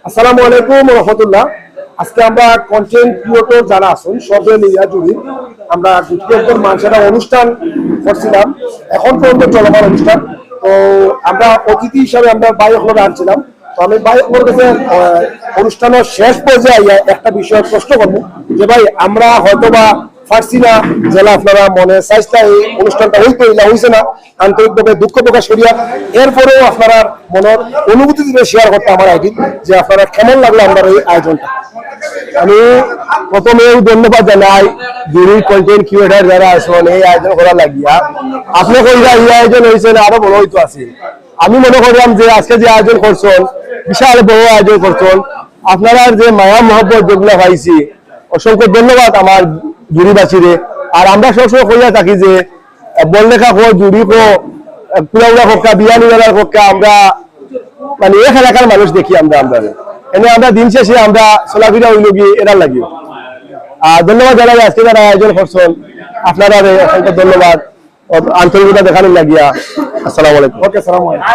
আসসালামু আলাইকুম রহমতুল্লাহ। আজকে আমরা কন্টেন্ট ক্রিয়েটর যারা আছেন সবে নিয়া জুড়ি আমরা গুটির মানুষের অনুষ্ঠান করছিলাম, এখন পর্যন্ত চলমান অনুষ্ঠান। তো আমরা অতিথি হিসাবে আমরা বাইরে আনছিলাম। তো আমি বাইরের কাছে অনুষ্ঠানের শেষ পর্যায়ে একটা বিষয় প্রশ্ন করবো যে ভাই আমরা হয়তোবা পারছি না জেলা আপনারা মনে চাইছিলা এই অনুষ্ঠানটা হয়েছে না, আন্তরিকভাবে দুঃখ প্রকাশ করিয়া এরপরেও আপনারা মনের অনুভূতি শেয়ার করতে আমার আইডি যে আপনারা কেমন লাগলো আমার এই আয়োজনটা। আমি প্রথমে ধন্যবাদ জানাই যিনি কন্টেন্ট ক্রিয়েটর যারা আছেন এই আয়োজন করা লাগিয়া আপনি কইরা এই আয়োজন হয়েছে আরো বড় হইতো আছে। আমি মনে করলাম যে আজকে যে আয়োজন করছেন বিশাল বড় আয়োজন করছেন, আপনারা যে মায়া মহব্বত যেগুলো পাইছি অসংখ্য ধন্যবাদ আমার জুড়িবাসীরে। আর আমরা সবসময় কইয়া থাকি যে বললেখা কো জুড়ি কো পুরা পক্ষা বিয়ানি বেলার পক্ষা আমরা মানে এক এলাকার মানুষ দেখি আমরা এনে আমরা দিন শেষে আমরা চলাফেরা হইল গিয়ে এরা লাগি। ধন্যবাদ জানাই আজকে যারা আয়োজন করছেন আপনারা অসংখ্য ধন্যবাদ আন্তরিকতা দেখানোর লাগিয়া। আসসালামু আলাইকুম। ওকে, আসসালামু আলাইকুম।